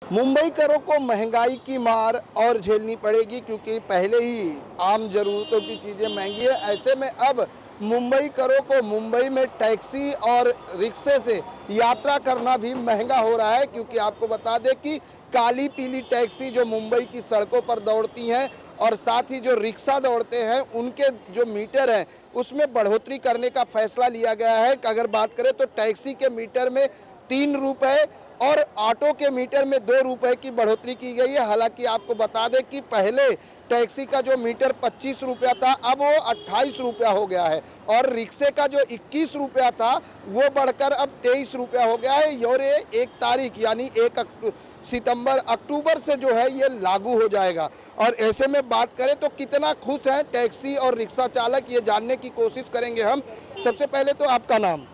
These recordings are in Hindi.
मुंबईकरों को महंगाई की मार और झेलनी पड़ेगी क्योंकि पहले ही आम जरूरतों की चीज़ें महंगी है। ऐसे में अब मुंबईकरों को मुंबई में टैक्सी और रिक्शे से यात्रा करना भी महंगा हो रहा है क्योंकि आपको बता दें कि काली पीली टैक्सी जो मुंबई की सड़कों पर दौड़ती हैं और साथ ही जो रिक्शा दौड़ते हैं उनके जो मीटर हैं उसमें बढ़ोतरी करने का फैसला लिया गया है। अगर बात करें तो टैक्सी के मीटर में 3 रुपए और ऑटो के मीटर में 2 रुपए की बढ़ोतरी की गई है। हालांकि आपको बता दें कि पहले टैक्सी का जो मीटर 25 रुपया था अब वो 28 रुपया हो गया है और रिक्शे का जो 21 रुपया था वो बढ़कर अब 23 रुपया हो गया है और ये 1 तारीख यानी 1 सितंबर अक्टूबर से जो है ये लागू हो जाएगा। और ऐसे में बात करें तो कितना खुश हैं टैक्सी और रिक्शा चालक ये जानने की कोशिश करेंगे हम। सबसे पहले तो आपका नाम?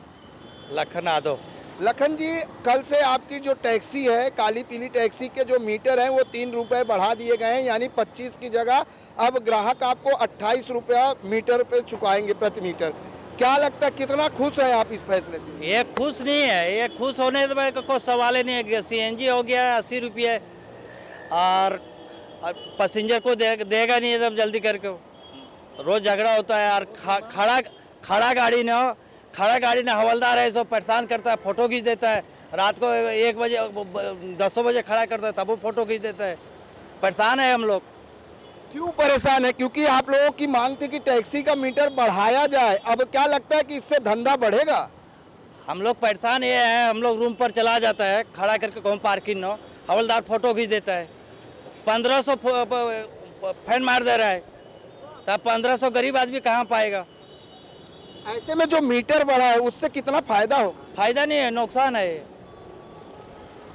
लखन यादव। लखन जी, कल से आपकी जो टैक्सी है काली पीली टैक्सी के जो मीटर हैं वो 3 रुपए बढ़ा दिए गए हैं यानी 25 की जगह अब ग्राहक आपको 28 रुपया मीटर पे चुकाएंगे प्रति मीटर। क्या लगता है कितना खुश हैं आप इस फैसले से? ये खुश नहीं है, ये खुश होने का कोई सवाल ही नहीं है। सीएनजी हो गया है 80 रुपये और पैसेंजर को देगा नहीं जब जल्दी करके। रोज़ झगड़ा होता है और खड़ा गाड़ी ने हवलदार है सो परेशान करता है, फ़ोटो खींच देता है। रात को 1 बजे 10 बजे खड़ा करता है तब वो फ़ोटो खींच देता है। परेशान है हम लोग। क्यों परेशान है? क्योंकि आप लोगों की मांग थी कि टैक्सी का मीटर बढ़ाया जाए। अब क्या लगता है कि इससे धंधा बढ़ेगा? हम लोग परेशान ये है, हम लोग रूम पर चला जाता है खड़ा करके कहूँ पार्किंग न, हवलदार फ़ोटो खींच देता है। 1500 फाइन मार दे रहा है, तब 1500 गरीब आदमी कहाँ पाएगा? ऐसे में जो मीटर बढ़ा है उससे कितना फायदा हो? फायदा नहीं है, नुकसान है।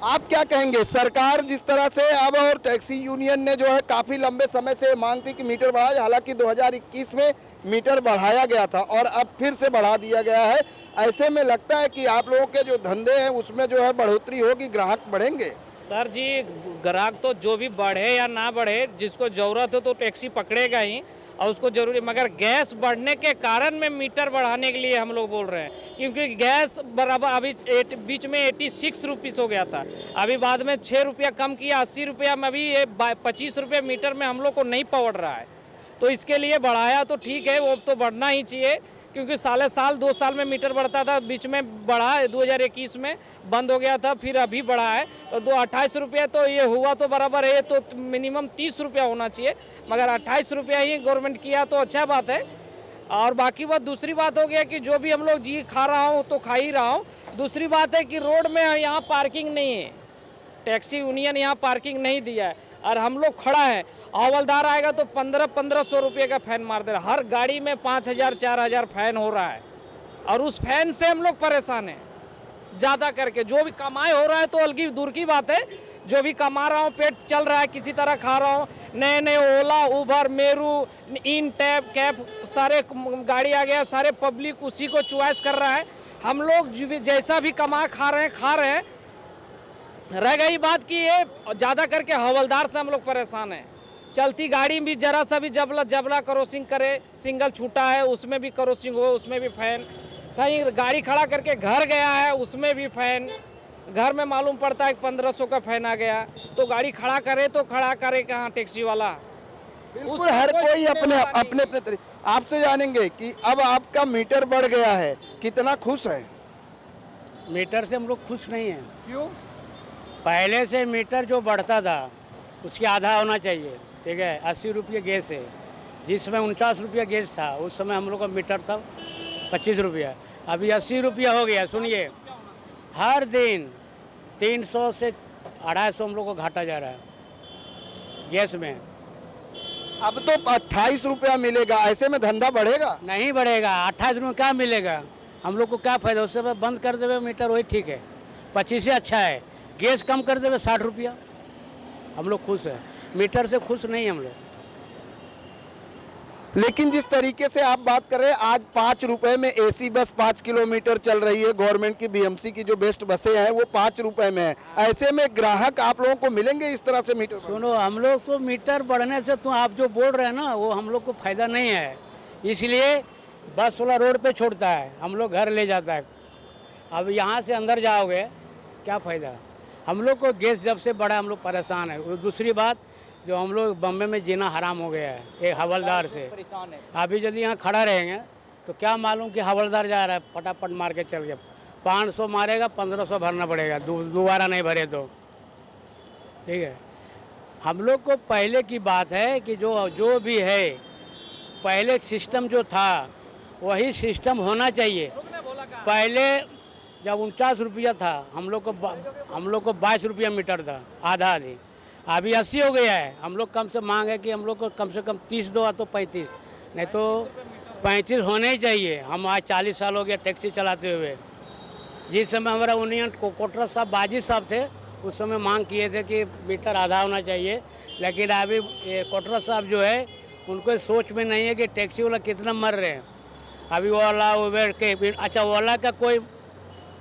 आप क्या कहेंगे? सरकार जिस तरह से अब और टैक्सी यूनियन ने जो है काफ़ी लंबे समय से मांग थी कि मीटर बढ़ाया जाए। हालांकि 2021 में मीटर बढ़ाया गया था और अब फिर से बढ़ा दिया गया है। ऐसे में लगता है कि आप लोगों के जो धंधे हैं उसमें जो है बढ़ोतरी होगी, ग्राहक बढ़ेंगे? सर जी, ग्राहक तो जो भी बढ़े या ना बढ़े, जिसको ज़रूरत हो तो टैक्सी पकड़ेगा ही और उसको ज़रूरी। मगर गैस बढ़ने के कारण में मीटर बढ़ाने के लिए हम लोग बोल रहे हैं क्योंकि गैस बराबर अभी बीच में 86 रुपीस हो गया था, अभी बाद में 6 रुपया कम किया, 80 रुपया में। अभी ये 25 रुपये मीटर में हम लोग को नहीं पड़ रहा है, तो इसके लिए बढ़ाया तो ठीक है, वो तो बढ़ना ही चाहिए क्योंकि साल 2 साल में मीटर बढ़ता था। बीच में बढ़ा है, 2021 में बंद हो गया था, फिर अभी बढ़ा है तो 28 रुपये तो ये हुआ तो बराबर है। तो मिनिमम 30 रुपया होना चाहिए, मगर 28 रुपया ही गवर्नमेंट किया तो अच्छा बात है। और बाकी बात दूसरी बात हो गया कि जो भी हम लोग जी खा रहा हूँ तो खा ही रहा हूँ। दूसरी बात है कि रोड में यहाँ पार्किंग नहीं है, टैक्सी यूनियन यहाँ पार्किंग नहीं दिया है और हम लोग खड़ा है। हवलदार आएगा तो 1500 रुपये का फ़ाइन मार दे रहा है। हर गाड़ी में 5000 4000 फ़ाइन हो रहा है और उस फैन से हम लोग परेशान हैं ज़्यादा करके। जो भी कमाई हो रहा है तो अलग दूर की बात है, जो भी कमा रहा हूँ पेट चल रहा है, किसी तरह खा रहा हूँ। नए नए ओला, उबर, मेरू, इन टैब, कैब सारे गाड़ी आ गया, सारे पब्लिक उसी को चॉइस कर रहा है। हम लोग जैसा भी कमा खा रहे हैं। रह गई बात कि ये ज़्यादा करके हवलदार से हम लोग परेशान हैं। चलती गाड़ी भी जरा सा भी जबला क्रॉसिंग करे, सिंगल छूटा है उसमें भी क्रॉसिंग हो उसमें भी फ़ाइन, कहीं गाड़ी खड़ा करके घर गया है उसमें भी फ़ाइन। घर में मालूम पड़ता है 1500 का फ़ाइन आ गया, तो गाड़ी खड़ा करे कहाँ टैक्सी वाला? बिल्कुल, हर कोई अपने तरीके। आपसे जानेंगे कि अब आपका मीटर बढ़ गया है, कितना खुश है? मीटर से हम लोग खुश नहीं हैं। क्यों? पहले से मीटर जो बढ़ता था उसके आधा होना चाहिए, ठीक है। 80 रुपये गैस है, जिसमें 49 रुपया गैस था उस समय हम लोग का मीटर था 25 रुपया, अभी 80 रुपया हो गया। सुनिए, हर दिन 300 से 250 हम लोग को घाटा जा रहा है गैस में। अब तो 28 रुपया मिलेगा, ऐसे में धंधा बढ़ेगा? नहीं बढ़ेगा। 28 रुपये क्या मिलेगा हम लोग को? क्या फ़ायदा? उससे बंद कर देवे मीटर, वही ठीक है। 25 से अच्छा है गैस कम कर देवे 60 रुपया, हम लोग खुश हैं। मीटर से खुश नहीं हम लोग। लेकिन जिस तरीके से आप बात कर रहे हैं, आज 5 रुपए में एसी बस 5 किलोमीटर चल रही है। गवर्नमेंट की बीएमसी की जो बेस्ट बसें हैं वो 5 रुपए में है। ऐसे में ग्राहक आप लोगों को मिलेंगे इस तरह से मीटर? सुनो, हम लोग तो मीटर बढ़ने से तो आप जो बोल रहे हैं ना वो हम लोग को फ़ायदा नहीं है, इसलिए बस वाला रोड पे छोड़ता है, हम लोग घर ले जाता है। अब यहाँ से अंदर जाओगे क्या फ़ायदा? हम लोग को गैस जब से बढ़ा हम लोग परेशान है। और दूसरी बात, जो हम लोग बम्बे में जीना हराम हो गया है एक हवलदार से। अभी यदि यहाँ खड़ा रहेंगे तो क्या मालूम कि हवलदार जा रहा है फटाफट मार के चल गया। 500 मारेगा, 1500 भरना पड़ेगा, दोबारा नहीं भरे तो। ठीक है, हम लोग को पहले की बात है कि जो भी है, पहले सिस्टम जो था वही सिस्टम होना चाहिए। पहले जब 49 रुपया था हम लोग को 22 रुपया मीटर था, आधा आधी। अभी 80 हो गया है। हम लोग कम से मांग है कि हम लोग को कम से कम 30 दो, तो 35, नहीं तो 35 होने ही चाहिए। हम आज 40 साल हो गया टैक्सी चलाते हुए। जिस समय हमारा यूनियन कोटरा साहब बाजी साहब थे, उस समय मांग किए थे कि मीटर आधा होना चाहिए। लेकिन अभी कोटरा साहब जो है उनको सोच में नहीं है कि टैक्सी वाला कितना मर रहे हैं। अभी ओला उबेर के, अच्छा ओला का कोई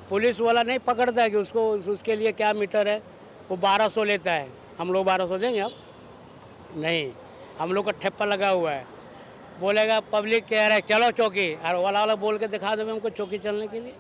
पुलिस वाला नहीं पकड़ता है कि उसके लिए क्या मीटर है। वो 1200 लेता है। हम लोग 1200 देंगे अब नहीं, हम लोग का ठप्पा लगा हुआ है। बोलेगा पब्लिक कह रहा है चलो चौकी, और वाला बोल के दिखा देंगे हमको चौकी चलने के लिए।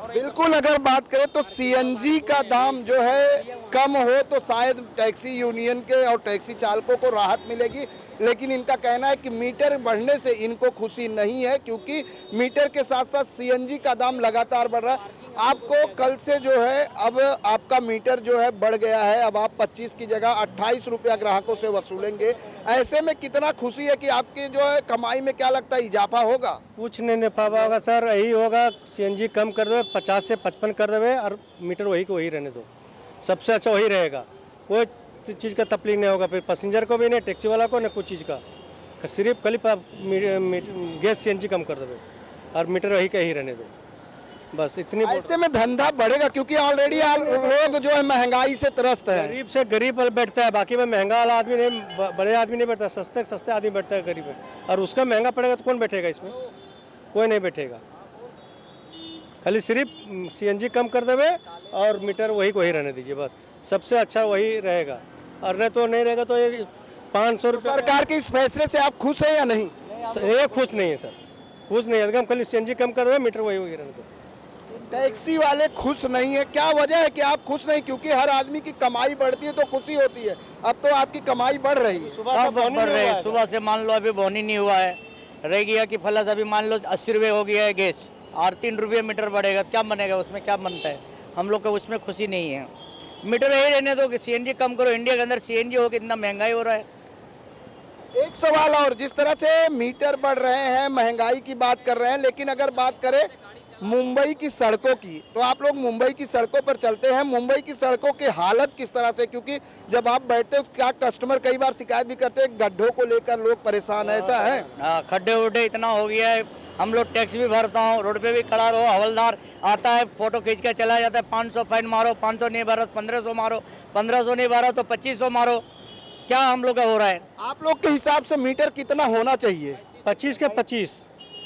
बिल्कुल, अगर बात करें तो सीएनजी का दाम जो है कम हो तो शायद टैक्सी यूनियन के और टैक्सी चालकों को राहत मिलेगी, लेकिन इनका कहना है कि मीटर बढ़ने से इनको खुशी नहीं है, क्योंकि मीटर के साथ साथ सीएनजी का दाम लगातार बढ़ रहा है। आपको कल से जो है अब आपका मीटर जो है बढ़ गया है, अब आप 25 की जगह 28 रुपया ग्राहकों से वसूलेंगे। ऐसे में कितना खुशी है कि आपकी जो है कमाई में क्या लगता है इजाफा होगा? कुछ नहीं नफा होगा सर, यही होगा सीएनजी कम कर दे, 50 से 55 कर दे और मीटर वही को वही रहने दो। सबसे अच्छा वही रहेगा, कोई चीज़ का तकलीफ नहीं होगा, फिर पैसेंजर को भी नहीं, टैक्सी वाला को नहीं, कुछ चीज़ का। सिर्फ खाली गैस सीएनजी कम कर दे और मीटर वही का ही रहने दो, बस इतनी। ऐसे में धंधा बढ़ेगा, क्योंकि ऑलरेडी लोग जो है महंगाई से त्रस्त है। गरीब से गरीब बैठता है, बाकी में महंगा वाला आदमी नहीं, बड़े आदमी नहीं बैठता, सस्ते सस्ते आदमी बैठता है गरीब में। और उसका महंगा पड़ेगा तो कौन बैठेगा इसमें? कोई नहीं बैठेगा। खाली सिर्फ सीएनजी कम कर देवे और मीटर वही को ही रहने दीजिए, बस सबसे अच्छा वही रहेगा। और नहीं तो नहीं रहेगा तो ये 500 रुपये। सरकार के इस फैसले से आप खुश हैं या नहीं? ये खुश नहीं है सर, खुश नहीं है एकदम। खाली सीएनजी कम कर देवे, मीटर वही वही रहने दो। टैक्सी वाले खुश नहीं है, क्या वजह है कि आप खुश नहीं? क्योंकि हर आदमी की कमाई बढ़ती है तो खुशी होती है। अब तो आपकी कमाई बढ़ रही है। बढ़ रही है। सुबह से मान लो अभी बोनी नहीं हुआ है, रह गया कि फलस अभी मान लो 80 रुपये हो गया है गैस, और 3 रुपये मीटर बढ़ेगा तो क्या बनेगा? उसमें क्या बनता है? हम लोग को उसमें खुशी नहीं है। मीटर यही रहने दो कि सीएनजी कम करो। इंडिया के अंदर सीएनजी हो, कितना महंगाई हो रहा है। एक सवाल और, जिस तरह से मीटर बढ़ रहे हैं, महंगाई की बात कर रहे हैं, लेकिन अगर बात करें मुंबई की सड़कों की, तो आप लोग मुंबई की सड़कों पर चलते हैं, मुंबई की सड़कों की हालत किस तरह से? क्योंकि जब आप बैठते हो, क्या कस्टमर कई बार शिकायत भी करते हैं गड्ढों को लेकर लोग परेशान है, ऐसा है? खड्डे उड्डे इतना हो गया है। हम लोग टैक्स भी भरता हूँ, रोड पे भी खड़ा रहो, हवलदार आता है, फोटो खींच कर चला जाता है, 500 फाइन मारो, 500 नहीं भरा 1500 मारो, 1500 नहीं भरा तो 2500 मारो। क्या हम लोग का हो रहा है? आप लोग के हिसाब से मीटर कितना होना चाहिए? 25 के 25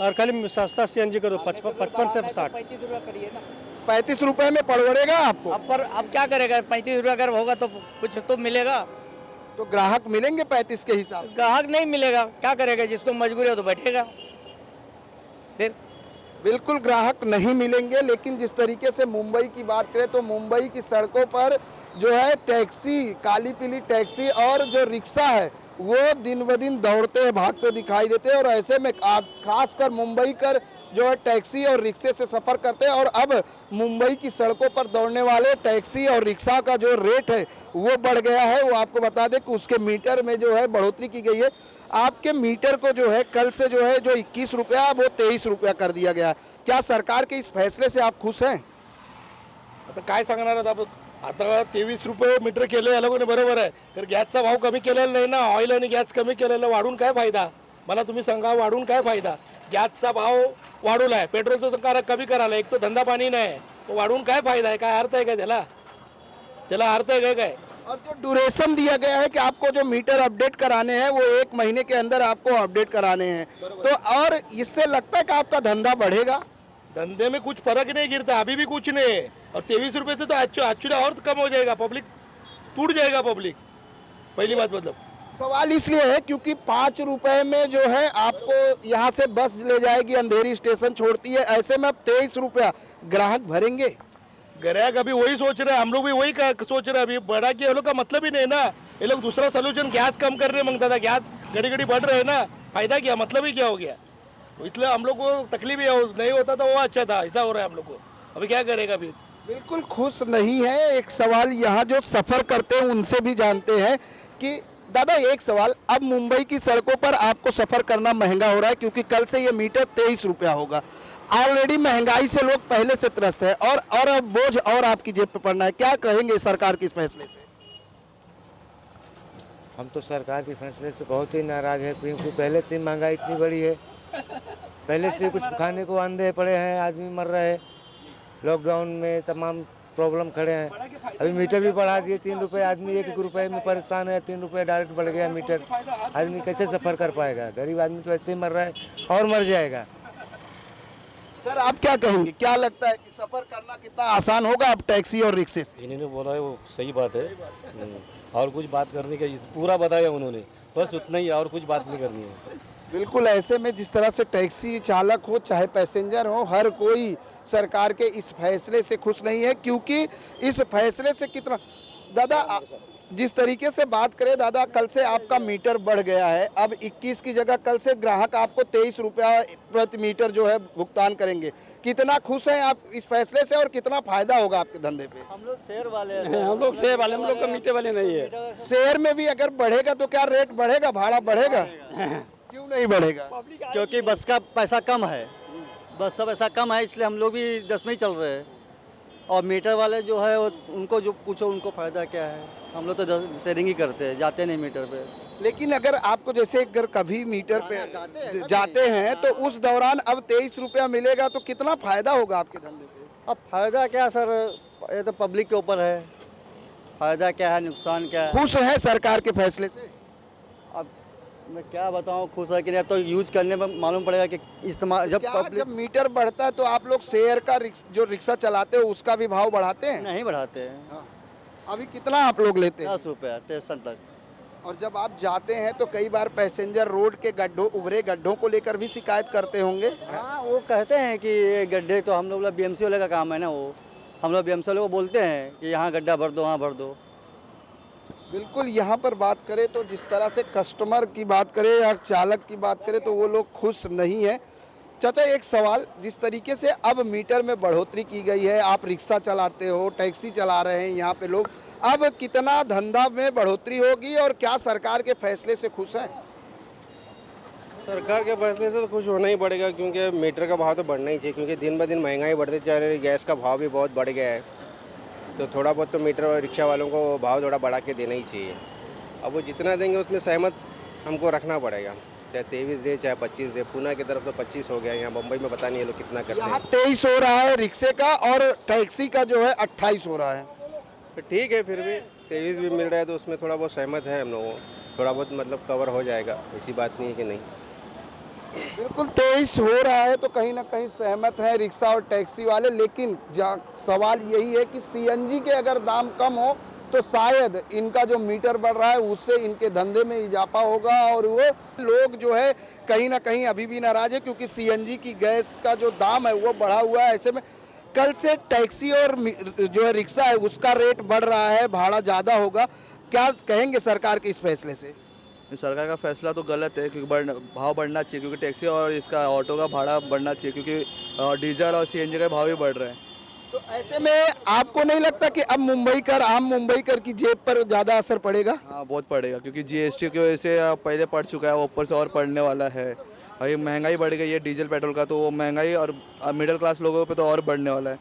और खाली सस्ता सीएनजी कर दो, 55 से 60। 35 रुपया करिए ना। 35 रुपए में पड़ेगा आपको? अब क्या करेगा? 35 रुपया अगर होगा तो कुछ तो मिलेगा। तो ग्राहक मिलेंगे 35 के हिसाब से? ग्राहक नहीं मिलेगा, क्या करेगा? जिसको मजबूरी हो तो बैठेगा। फिर बिल्कुल ग्राहक नहीं मिलेंगे। लेकिन जिस तरीके से मुंबई की बात करें तो मुंबई की सड़कों पर जो है टैक्सी, काली पीली टैक्सी और जो रिक्शा है वो दिन ब दिन दौड़ते भागते दिखाई देते हैं। और ऐसे में खासकर मुंबई कर जो है टैक्सी और रिक्शे से सफ़र करते हैं। और अब मुंबई की सड़कों पर दौड़ने वाले टैक्सी और रिक्शा का जो रेट है वो बढ़ गया है। वो आपको बता दें कि उसके मीटर में जो है बढ़ोतरी की गई है। आपके मीटर को जो है कल से जो है जो 21 रुपया वो 23 रुपया कर दिया गया। क्या सरकार के इस फैसले से आप खुश हैं? आता काय सांगणार आहेत आपण? आता 23 रुपये मीटर केले या लोकांनी, बरोबर आहे, तर गॅसचा भाव कमी केलेला नाही ना. ऑइल आणि गॅस कमी केलेला, वाढून काय फायदा? मला तुम्ही सांगा, वाढून काय फायदा? गॅसचा भाव वाढवला आहे, पेट्रोलचा कमी करायला, एक तर धंदा पाणी नाही, तो वाढवून काय फायदा आहे? काय अर्थ आहे का त्याला? त्याला अर्थ आहे काय? और जो ड्यूरेशन दिया गया है कि आपको जो मीटर अपडेट कराने हैं वो 1 महीने के अंदर आपको अपडेट कराने हैं, तो और इससे लगता है कि आपका धंधा बढ़ेगा? धंधे में कुछ फर्क नहीं गिरता, अभी भी कुछ नहीं है। और 23 रुपये से तो एक्चुअली और कम हो जाएगा, पब्लिक टूट जाएगा पब्लिक। पहली बात मतलब सवाल इसलिए है क्योंकि 5 रुपए में जो है आपको यहाँ से बस ले जाएगी, अंधेरी स्टेशन छोड़ती है। ऐसे में अब 23 रुपया ग्राहक भरेंगे? ग्राहक अभी वही सोच रहे हैं, हम लोग भी वही सोच रहे हैं। अभी बढ़ा के ये लोग का मतलब ही नहीं ना, ये लोग दूसरा सोल्यूशन गैस कम कर रहे हैं मांगता था, गैस घड़ी घड़ी बढ़ रहे हैं ना, फायदा क्या, मतलब ही क्या हो गया। इसलिए हम लोग को तकलीफ ही नहीं होता था वो अच्छा था, ऐसा हो रहा है हम लोग को। अभी क्या करेगा अभी। बिल्कुल खुश नहीं है। एक सवाल यहाँ जो सफ़र करते हैं उनसे भी जानते हैं कि दादा एक सवाल, अब मुंबई की सड़कों पर आपको सफ़र करना महंगा हो रहा है क्योंकि कल से ये मीटर 23 रुपया होगा। ऑलरेडी महंगाई से लोग पहले से त्रस्त है और अब बोझ और आपकी जेब पे पड़ना है। क्या कहेंगे सरकार के इस फैसले से? हम तो सरकार के फैसले से बहुत ही नाराज़ है क्योंकि पहले से महंगाई इतनी बड़ी है, पहले से कुछ खाने को अंधे पड़े हैं, आदमी मर रहे हैं, लॉकडाउन में तमाम प्रॉब्लम खड़े हैं। अभी मीटर भी बढ़ा दिए 3 रुपये, आदमी 1-1 रुपये में परेशान है, 3 रुपये डायरेक्ट बढ़ गया मीटर। आदमी कैसे सफ़र कर पाएगा? गरीब आदमी तो ऐसे ही मर रहा है और मर जाएगा। सर आप क्या कहेंगे, क्या लगता है कि सफ़र करना कितना आसान होगा अब टैक्सी और रिक्शे से? इन्होंने बोला है वो सही बात है। और कुछ बात करने का पूरा बताया उन्होंने, बस उतना ही, और कुछ बात नहीं करनी है। बिल्कुल ऐसे में जिस तरह से टैक्सी चालक हो चाहे पैसेंजर हो, हर कोई सरकार के इस फैसले से खुश नहीं है क्योंकि इस फैसले से कितना दादा जिस तरीके से बात करें दादा, कल से आपका मीटर बढ़ गया है, अब 21 की जगह कल से ग्राहक आपको 23 रुपया प्रति मीटर जो है भुगतान करेंगे। कितना खुश हैं आप इस फैसले से और कितना फायदा होगा आपके धंधे पे? हम लोग शहर वाले हैं, हम लोग शहर वाले, हम लोग का मीटर वाले नहीं है। शहर में भी अगर बढ़ेगा तो क्या रेट बढ़ेगा, भाड़ा बढ़ेगा? क्यों नहीं बढ़ेगा? क्योंकि बस का पैसा कम है, बस का पैसा कम है, इसलिए हम लोग भी 10 में ही चल रहे हैं। और मीटर वाले जो है उनको जो पूछो उनको फ़ायदा क्या है, हम लोग तो शेयरिंग ही करते हैं, जाते नहीं मीटर पे। लेकिन अगर आपको जैसे अगर कभी मीटर पे जाते हैं तो उस दौरान अब 23 रुपया मिलेगा तो कितना फायदा होगा आपके धंधे पे? अब फ़ायदा क्या सर, ये तो पब्लिक के ऊपर है, फ़ायदा क्या है नुकसान क्या है। खुश है सरकार के फैसले से? अब मैं क्या बताऊं खुश है कि नहीं, अब तो यूज करने में मालूम पड़ेगा कि इस्तेमाल जब जब मीटर बढ़ता है तो आप लोग शेयर का जो रिक्शा चलाते हो उसका भी भाव बढ़ाते हैं? नहीं बढ़ाते हैं। अभी कितना आप लोग लेते हैं? 10 रुपया स्टेशन तक। और जब आप जाते हैं तो कई बार पैसेंजर रोड के गड्ढों, उभरे गड्ढों को लेकर भी शिकायत करते होंगे? हाँ, वो कहते हैं कि ये गड्ढे तो हम लोग BMC वाले का काम है ना, वो हम लोग BMC वाले को बोलते हैं कि यहाँ गड्ढा भर दो, वहाँ भर दो। बिल्कुल यहाँ पर बात करें तो जिस तरह से कस्टमर की बात करें या चालक की बात करें तो वो लोग खुश नहीं है। चाचा एक सवाल, जिस तरीके से अब मीटर में बढ़ोतरी की गई है, आप रिक्शा चलाते हो, टैक्सी चला रहे हैं यहाँ पे लोग, अब कितना धंधा में बढ़ोतरी होगी और क्या सरकार के फैसले से खुश हैं? सरकार के फैसले से तो कुछ होना ही पड़ेगा क्योंकि मीटर का भाव तो बढ़ना ही चाहिए क्योंकि दिन ब दिन महंगाई बढ़ती जा रही है, गैस का भाव भी बहुत बढ़ गया है, तो थोड़ा बहुत तो मीटर और रिक्शा वालों को भाव थोड़ा बढ़ा के देना ही चाहिए। अब वो जितना देंगे उसमें सहमत हमको रखना पड़ेगा, चाहे 23 दे चाहे 25 दे। पुणे की तरफ तो 25 हो गया, यहाँ मुंबई में पता नहीं ये लोग कितना करते यहाँ हैं। 23 हो रहा है रिक्शे का और टैक्सी का जो है 28 हो रहा है। तो ठीक है, फिर भी 23 भी मिल रहा है तो उसमें थोड़ा बहुत सहमत है हम लोग, थोड़ा बहुत मतलब कवर हो जाएगा, ऐसी बात नहीं है कि नहीं। बिल्कुल 23 हो रहा है तो कहीं ना कहीं सहमत है रिक्शा और टैक्सी वाले, लेकिन सवाल यही है कि CNG के अगर दाम कम हो तो शायद इनका जो मीटर बढ़ रहा है उससे इनके धंधे में इजाफा होगा और वो लोग जो है कहीं ना कहीं अभी भी नाराज है क्योंकि CNG की गैस का जो दाम है वो बढ़ा हुआ है। ऐसे में कल से टैक्सी और जो है रिक्शा है उसका रेट बढ़ रहा है, भाड़ा ज़्यादा होगा। क्या कहेंगे सरकार के इस फैसले से? सरकार का फैसला तो गलत है क्योंकि भाव बढ़ना चाहिए क्योंकि टैक्सी और इसका ऑटो का भाड़ा बढ़ना चाहिए क्योंकि डीजल और CNG का भाव भी बढ़ रहा है। तो ऐसे में आपको नहीं लगता कि अब आम मुंबईकर की जेब पर ज़्यादा असर पड़ेगा? हाँ बहुत पड़ेगा क्योंकि GST की वजह से पहले पड़ चुका है, वो ऊपर से और पड़ने वाला है। अभी महंगाई बढ़ गई है डीजल पेट्रोल का, तो वो महंगाई और मिडिल क्लास लोगों पे तो और बढ़ने वाला है,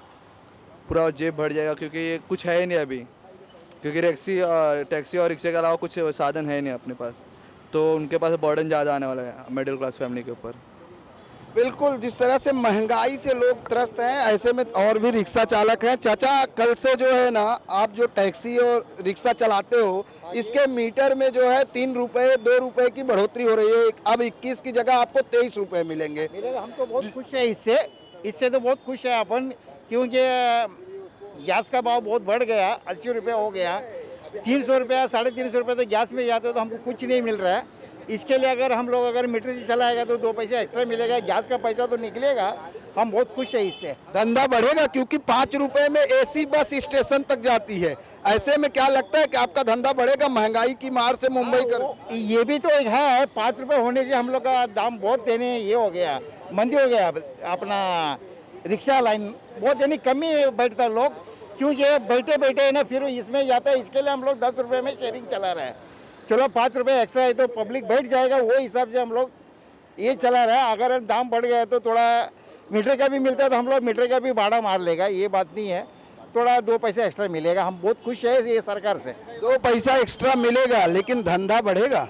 पूरा जेब भर जाएगा क्योंकि ये कुछ है ही नहीं अभी, क्योंकि टैक्सी और रिक्शे के अलावा कुछ साधन है नहीं अपने पास, तो उनके पास बर्डन ज़्यादा आने वाला है मिडिल क्लास फैमिली के ऊपर। बिल्कुल जिस तरह से महंगाई से लोग त्रस्त हैं ऐसे में और भी रिक्शा चालक हैं। चाचा कल से जो है ना आप जो टैक्सी और रिक्शा चलाते हो इसके मीटर में जो है 3 रुपये 2 रुपये की बढ़ोतरी हो रही है, अब 21 की जगह आपको 23 रुपये मिलेंगे। हम तो बहुत खुश है इससे तो बहुत खुश है अपन, क्योंकि गैस का भाव बहुत बढ़ गया, 80 रुपये हो गया, 300 रुपया 350 रुपये तो गैस में जाते हो तो हमको कुछ नहीं मिल रहा है। इसके लिए अगर हम लोग मीटर से चलाएगा तो 2 पैसे एक्स्ट्रा मिलेगा, गैस का पैसा तो निकलेगा, हम बहुत खुश है इससे। धंधा बढ़ेगा क्योंकि 5 रुपए में एसी बस स्टेशन तक जाती है। ऐसे में क्या लगता है कि आपका धंधा बढ़ेगा महंगाई की मार से मुंबई कर? ये भी तो एक है, 5 रुपए होने से हम लोग का दाम बहुत देने ये हो गया, मंदी हो गया। अपना रिक्शा लाइन बहुत यानी कमी बैठता लोग, क्योंकि बैठे बैठे ना फिर इसमें जाता है। इसके लिए हम लोग 10 रुपए में शेयरिंग चला रहे हैं। चलो 5 रुपए एक्स्ट्रा है तो पब्लिक बैठ जाएगा, वो हिसाब से हम लोग ये चला रहा है। अगर दाम बढ़ गया तो थोड़ा मीटर का भी मिलता है तो हम लोग मीटर का भी भाड़ा मार लेगा, ये बात नहीं है। थोड़ा 2 पैसे एक्स्ट्रा मिलेगा, हम बहुत खुश है ये सरकार से। 2 पैसा एक्स्ट्रा मिलेगा लेकिन धंधा बढ़ेगा।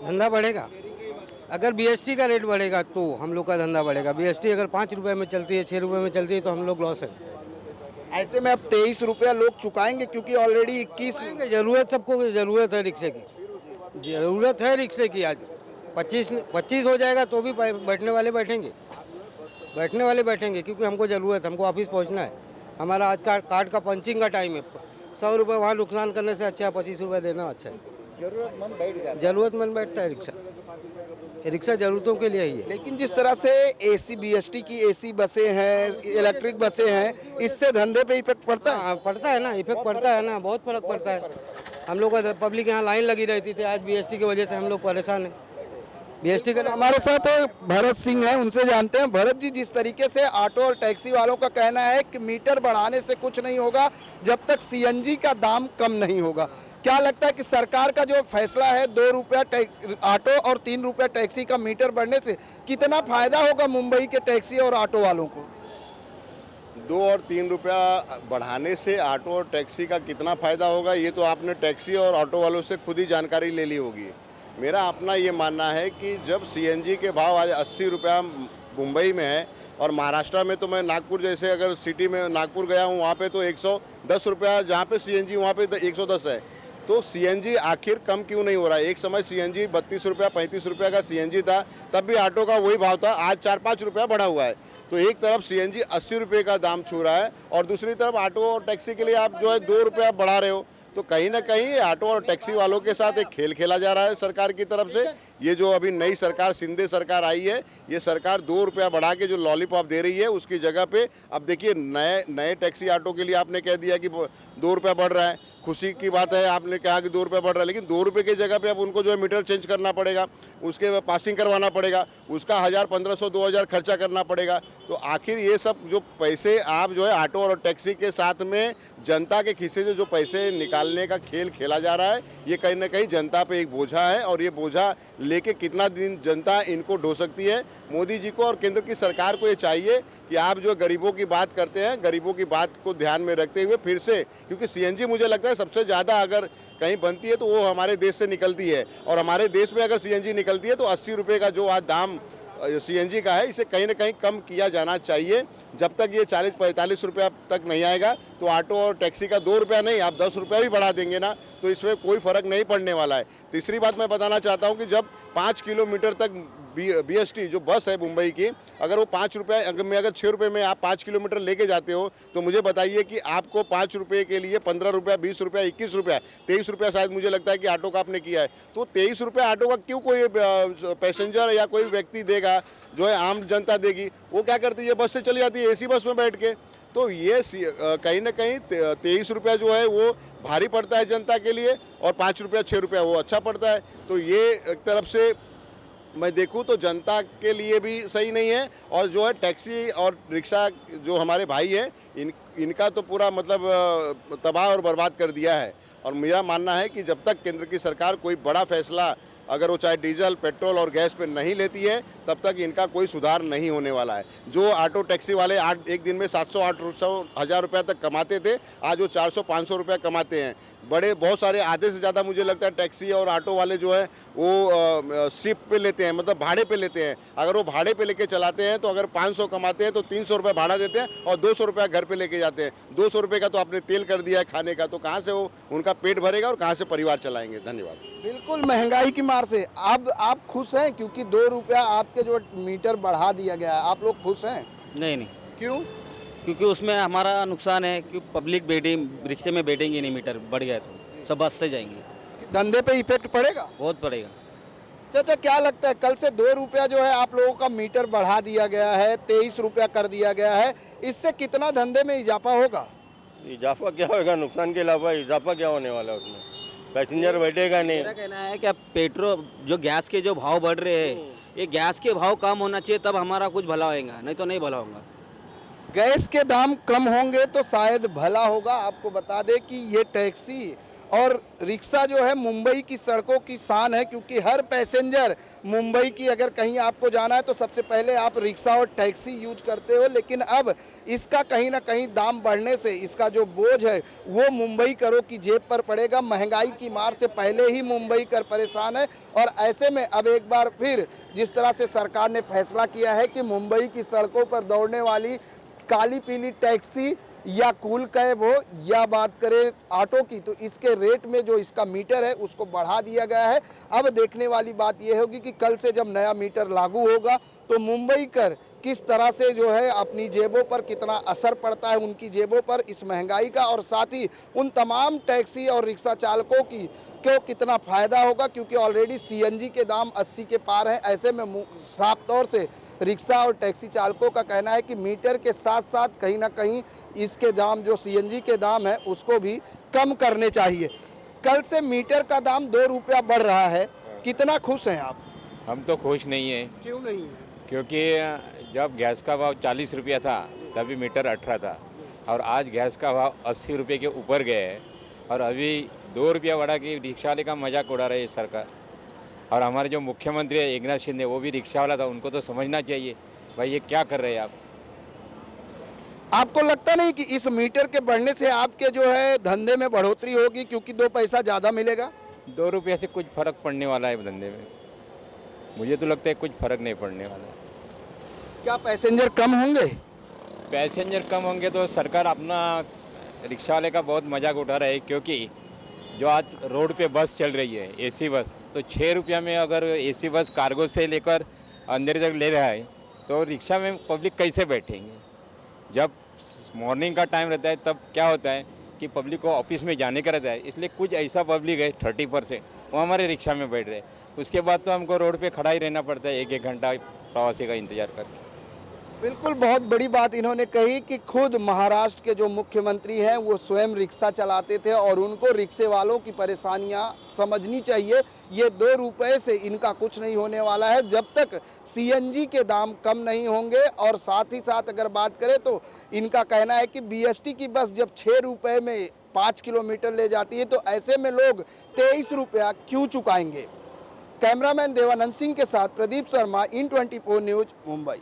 धंधा बढ़ेगा, अगर बीएसटी का रेट बढ़ेगा तो हम लोग का धंधा बढ़ेगा। बीएसटी अगर 5 रुपए में चलती है, 6 रुपए में चलती है तो हम लोग लॉस है। ऐसे में अब 23 रुपया लोग चुकाएंगे क्योंकि ऑलरेडी 21। जरूरत सबको जरूरत है रिक्शे की, जरूरत है रिक्शे की। आज 25 हो जाएगा तो भी बैठने वाले बैठेंगे, बैठने वाले बैठेंगे क्योंकि हमको ज़रूरत, हमको ऑफिस पहुंचना है। हमारा आज का कार्ड का पंचिंग का टाइम है। 100 रुपये वहाँ नुकसान करने से अच्छा है 25 रुपये देना अच्छा है। जरूरतमंद बैठ जाता है, ज़रूरतमंद बैठता है रिक्शा, रिक्शा ज़रूरतों के लिए ही है। लेकिन जिस तरह से एसी बीएसटी की एसी बसें हैं, इलेक्ट्रिक बसें हैं, इससे धंधे पे इफेक्ट पड़ता है। हाँ, पड़ता है ना, इफेक्ट पड़ता है ना, बहुत फर्क पड़ता है। हम लोग का पब्लिक यहाँ लाइन लगी रहती थी, आज बीएसटी की वजह से हम लोग परेशान हैं। बीएसटी का हमारे साथ भरत सिंह हैं, उनसे जानते हैं। भरत जी, जिस तरीके से ऑटो और टैक्सी वालों का कहना है कि मीटर बढ़ाने से कुछ नहीं होगा जब तक सीएनजी का दाम कम नहीं होगा, क्या लगता है कि सरकार का जो फैसला है 2 रुपया ऑटो और 3 रुपया टैक्सी का मीटर बढ़ने से कितना फायदा होगा मुंबई के टैक्सी और ऑटो वालों को? 2 और 3 रुपया बढ़ाने से ऑटो और टैक्सी का कितना फ़ायदा होगा, ये तो आपने टैक्सी और ऑटो वालों से खुद ही जानकारी ले ली होगी। मेरा अपना ये मानना है कि जब सीएनजी के भाव आज 80 रुपया मुंबई में है और महाराष्ट्र में, तो मैं नागपुर जैसे अगर सिटी में नागपुर गया हूँ, वहाँ पे तो 110 रुपया, जहाँ पे सीएनजी वहाँ पे 110 है। तो सीएनजी आखिर कम क्यों नहीं हो रहा है? एक समय सीएनजी 32 रुपया 35 रुपया का सीएनजी था, तब भी ऑटो का वही भाव था। आज 4-5 रुपया बढ़ा हुआ है। तो एक तरफ सीएनजी 80 रुपये का दाम छू रहा है और दूसरी तरफ ऑटो और टैक्सी के लिए आप जो है 2 रुपया बढ़ा रहे हो। तो कहीं ना कहीं ऑटो और टैक्सी वालों के साथ एक खेल खेला जा रहा है सरकार की तरफ से। ये जो अभी नई सरकार, शिंदे सरकार आई है, ये सरकार 2 रुपया बढ़ा के जो लॉलीपॉप दे रही है, उसकी जगह पे अब देखिए नए टैक्सी ऑटो के लिए आपने कह दिया कि 2 रुपया बढ़ रहा है। खुशी की बात है, आपने कहा कि 2 रुपये बढ़ रहा है, लेकिन 2 रुपये की जगह पे अब उनको जो है मीटर चेंज करना पड़ेगा, उसके पासिंग करवाना पड़ेगा, उसका 1000, 1500, 2000 खर्चा करना पड़ेगा। तो आखिर ये सब जो पैसे आप जो है ऑटो और टैक्सी के साथ में जनता के खिस्से से जो पैसे निकालने का खेल खेला जा रहा है, ये कहीं ना कहीं जनता पे एक बोझा है और ये बोझा लेके कितना दिन जनता इनको ढो सकती है। मोदी जी को और केंद्र की सरकार को ये चाहिए कि आप जो गरीबों की बात करते हैं, गरीबों की बात को ध्यान में रखते हुए फिर से, क्योंकि सीएनजी मुझे लगता है सबसे ज़्यादा अगर कहीं बनती है तो वो हमारे देश से निकलती है, और हमारे देश में अगर सीएनजी निकलती है तो 80 रुपये का जो आज दाम सीएनजी का है, इसे कहीं ना कहीं कम किया जाना चाहिए। जब तक ये 40-45 रुपया तक नहीं आएगा तो ऑटो और टैक्सी का 2 रुपया नहीं, आप 10 रुपया भी बढ़ा देंगे ना, तो इसमें कोई फ़र्क नहीं पड़ने वाला है। तीसरी बात मैं बताना चाहता हूँ कि जब 5 किलोमीटर तक बीएसटी जो बस है मुंबई की, अगर वो 5 रुपये, अगर 6 रुपये में आप 5 किलोमीटर लेके जाते हो, तो मुझे बताइए कि आपको 5 रुपये के लिए 15 रुपया, 20 रुपया, 21 रुपया, 23 रुपया शायद मुझे लगता है कि ऑटो का आपने किया है। तो 23 रुपये ऑटो का क्यों कोई पैसेंजर या कोई व्यक्ति देगा, जो है आम जनता देगी? वो क्या करती है, बस से चली जाती है एसी बस में बैठ के। तो ये कहीं ना कहीं 23 रुपया जो है वो भारी पड़ता है जनता के लिए, और 5 रुपया 6 रुपया वो अच्छा पड़ता है। तो ये एक तरफ से मैं देखूं तो जनता के लिए भी सही नहीं है, और जो है टैक्सी और रिक्शा जो हमारे भाई हैं, इनका तो पूरा मतलब तबाह और बर्बाद कर दिया है। और मेरा मानना है कि जब तक केंद्र की सरकार कोई बड़ा फैसला, अगर वो चाहे डीजल, पेट्रोल और गैस पे नहीं लेती है, तब तक इनका कोई सुधार नहीं होने वाला है। जो ऑटो टैक्सी वाले एक दिन में 700-800 हज़ार रुपया तक कमाते थे, आज वो 400-500 रुपया कमाते हैं। बहुत सारे, आधे से ज़्यादा मुझे लगता है टैक्सी और ऑटो वाले जो है वो शिफ्ट पे लेते हैं, मतलब भाड़े पे लेते हैं। अगर वो भाड़े पे लेके चलाते हैं तो अगर 500 कमाते हैं तो 300 रुपये भाड़ा देते हैं और 200 रुपया घर पे लेके जाते हैं। 200 रुपये का तो आपने तेल कर दिया है खाने का, तो कहाँ से वो उनका पेट भरेगा और कहाँ से परिवार चलाएंगे? धन्यवाद। बिल्कुल, महंगाई की मार से अब आप खुश हैं क्योंकि 2 रुपया आपके जो मीटर बढ़ा दिया गया है, आप लोग खुश हैं? नहीं, क्यों? क्योंकि उसमें हमारा नुकसान है कि पब्लिक रिक्शे में बैठेंगे नहीं, मीटर बढ़ गया तो सब बस से जाएंगे। धंधे पे इफेक्ट पड़ेगा? बहुत पड़ेगा। चाचा क्या लगता है कल से 2 रुपया जो है आप लोगों का मीटर बढ़ा दिया गया है, 23 रुपया कर दिया गया है, इससे कितना धंधे में इजाफा होगा? इजाफा क्या होगा, नुकसान के अलावा इजाफा क्या होने वाला है उसमें? पैसेंजर बैठेगा नहीं। मेरा कहना है कि अब पेट्रोल जो गैस के जो भाव बढ़ रहे हैं, ये गैस के भाव कम होना चाहिए, तब हमारा कुछ भला होगा, नहीं तो नहीं भला होगा। गैस के दाम कम होंगे तो शायद भला होगा। आपको बता दें कि ये टैक्सी और रिक्शा जो है मुंबई की सड़कों की शान है, क्योंकि हर पैसेंजर मुंबई की अगर कहीं आपको जाना है तो सबसे पहले आप रिक्शा और टैक्सी यूज करते हो, लेकिन अब इसका कहीं ना कहीं दाम बढ़ने से इसका जो बोझ है वो मुंबई करों की जेब पर पड़ेगा। महंगाई की मार से पहले ही मुंबई कर परेशान है, और ऐसे में अब एक बार फिर जिस तरह से सरकार ने फैसला किया है कि मुंबई की सड़कों पर दौड़ने वाली काली पीली टैक्सी या कूल कैब हो या बात करें ऑटो की, तो इसके रेट में जो इसका मीटर है उसको बढ़ा दिया गया है। अब देखने वाली बात यह होगी कि कल से जब नया मीटर लागू होगा तो मुंबई कर किस तरह से जो है अपनी जेबों पर कितना असर पड़ता है, उनकी जेबों पर इस महंगाई का, और साथ ही उन तमाम टैक्सी और रिक्शा चालकों की क्यों कितना फ़ायदा होगा, क्योंकि ऑलरेडी सीएनजी के दाम 80 के पार हैं। ऐसे में साफ तौर से रिक्शा और टैक्सी चालकों का कहना है कि मीटर के साथ साथ कहीं ना कहीं इसके दाम जो सीएनजी के दाम है उसको भी कम करने चाहिए। कल से मीटर का दाम 2 रुपया बढ़ रहा है, कितना खुश हैं आप? हम तो खुश नहीं हैं। क्यों नहीं है? क्योंकि जब गैस का भाव 40 रुपया था तभी मीटर 18 था, और आज गैस का भाव 80 रुपये के ऊपर गए है, और अभी 2 रुपया बढ़ा के रिक्शा वाले का मजाक उड़ा रही है सरकार। और हमारे जो मुख्यमंत्री है एकनाथ शिंदे, वो भी रिक्शा वाला था, उनको तो समझना चाहिए भाई ये क्या कर रहे हैं आप। आपको लगता नहीं कि इस मीटर के बढ़ने से आपके जो है धंधे में बढ़ोतरी होगी, क्योंकि 2 पैसा ज़्यादा मिलेगा? 2 रुपये से कुछ फ़र्क पड़ने वाला है धंधे में? मुझे तो लगता है कुछ फ़र्क नहीं पड़ने वाला है। क्या पैसेंजर कम होंगे? पैसेंजर कम होंगे तो सरकार अपना रिक्शा वाले का बहुत मजाक उठा रहा है, क्योंकि जो आज रोड पे बस चल रही है एसी बस, तो 6 रुपया में अगर एसी बस कार्गो से लेकर अंदर तक ले रहा है तो रिक्शा में पब्लिक कैसे बैठेंगे? जब मॉर्निंग का टाइम रहता है तब क्या होता है कि पब्लिक को ऑफिस में जाने का रहता है, इसलिए कुछ ऐसा पब्लिक है 30% वो हमारे रिक्शा में बैठ रहे हैं। उसके बाद तो हमको रोड पे खड़ा ही रहना पड़ता है 1-1 घंटा प्रवासी का इंतज़ार करके। बिल्कुल, बहुत बड़ी बात इन्होंने कही कि खुद महाराष्ट्र के जो मुख्यमंत्री हैं वो स्वयं रिक्शा चलाते थे और उनको रिक्शे वालों की परेशानियां समझनी चाहिए। ये 2 रुपए से इनका कुछ नहीं होने वाला है जब तक सीएनजी के दाम कम नहीं होंगे। और साथ ही साथ अगर बात करें तो इनका कहना है कि बीएसटी की बस जब 6 रुपये में 5 किलोमीटर ले जाती है तो ऐसे में लोग 23 रुपया क्यों चुकाएंगे। कैमरामैन देवानंद सिंह के साथ प्रदीप शर्मा, IN24 न्यूज़, मुंबई।